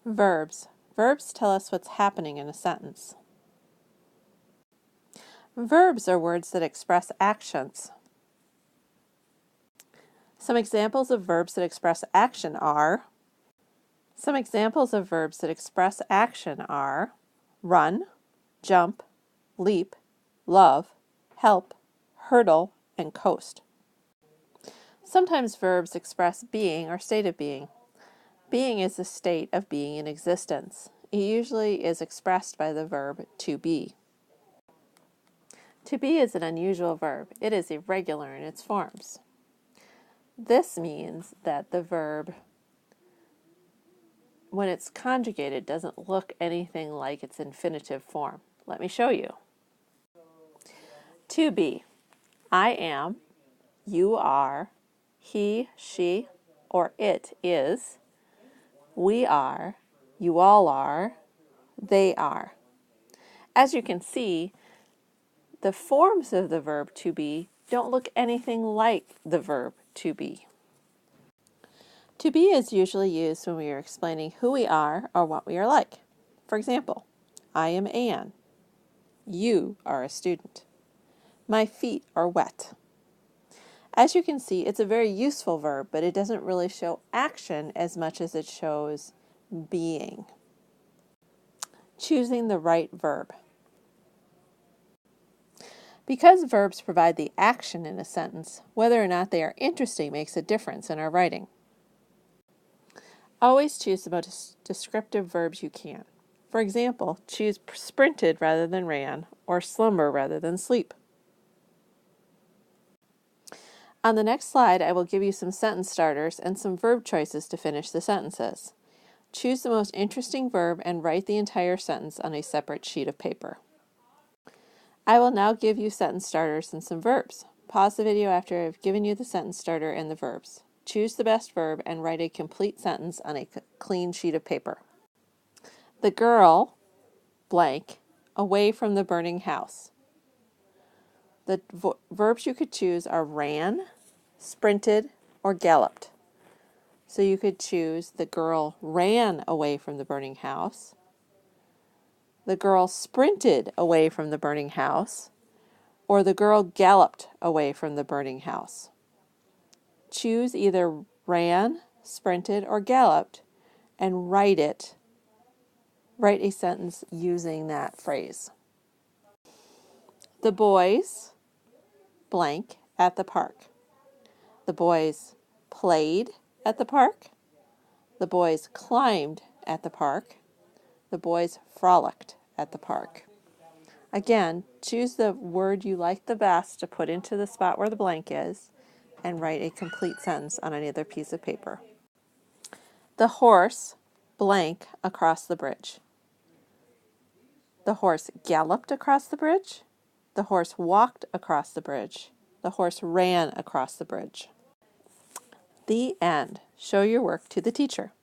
Verbs. Verbs tell us what's happening in a sentence. Verbs are words that express actions. Some examples of verbs that express action are run, jump, leap, love, help, hurdle, and coast. Sometimes verbs express being or state of being. Being is the state of being in existence. It usually is expressed by the verb to be. To be is an unusual verb. It is irregular in its forms. This means that the verb, when it's conjugated, doesn't look anything like its infinitive form. Let me show you. To be. I am, you are, he, she, or it is, we are, you all are, they are. As you can see, the forms of the verb to be don't look anything like the verb to be. To be is usually used when we are explaining who we are or what we are like. For example, I am Anne. You are a student. My feet are wet. As you can see, it's a very useful verb, but it doesn't really show action as much as it shows being. Choosing the right verb. Because verbs provide the action in a sentence, whether or not they are interesting makes a difference in our writing. Always choose the most descriptive verbs you can. For example, choose sprinted rather than ran, or slumber rather than sleep. On the next slide, I will give you some sentence starters and some verb choices to finish the sentences. Choose the most interesting verb and write the entire sentence on a separate sheet of paper. I will now give you sentence starters and some verbs. Pause the video after I've given you the sentence starter and the verbs. Choose the best verb and write a complete sentence on a clean sheet of paper. The girl, blank, away from the burning house. The verbs you could choose are ran, sprinted, or galloped. So you could choose the girl ran away from the burning house, the girl sprinted away from the burning house, or the girl galloped away from the burning house. Choose either ran, sprinted, or galloped and write a sentence using that phrase. The boys, blank, at the park. The boys played at the park. The boys climbed at the park. The boys frolicked at the park. Again, choose the word you like the best to put into the spot where the blank is and write a complete sentence on any other piece of paper. The horse, blank, across the bridge. The horse galloped across the bridge. The horse walked across the bridge. The horse ran across the bridge. The end. Show your work to the teacher.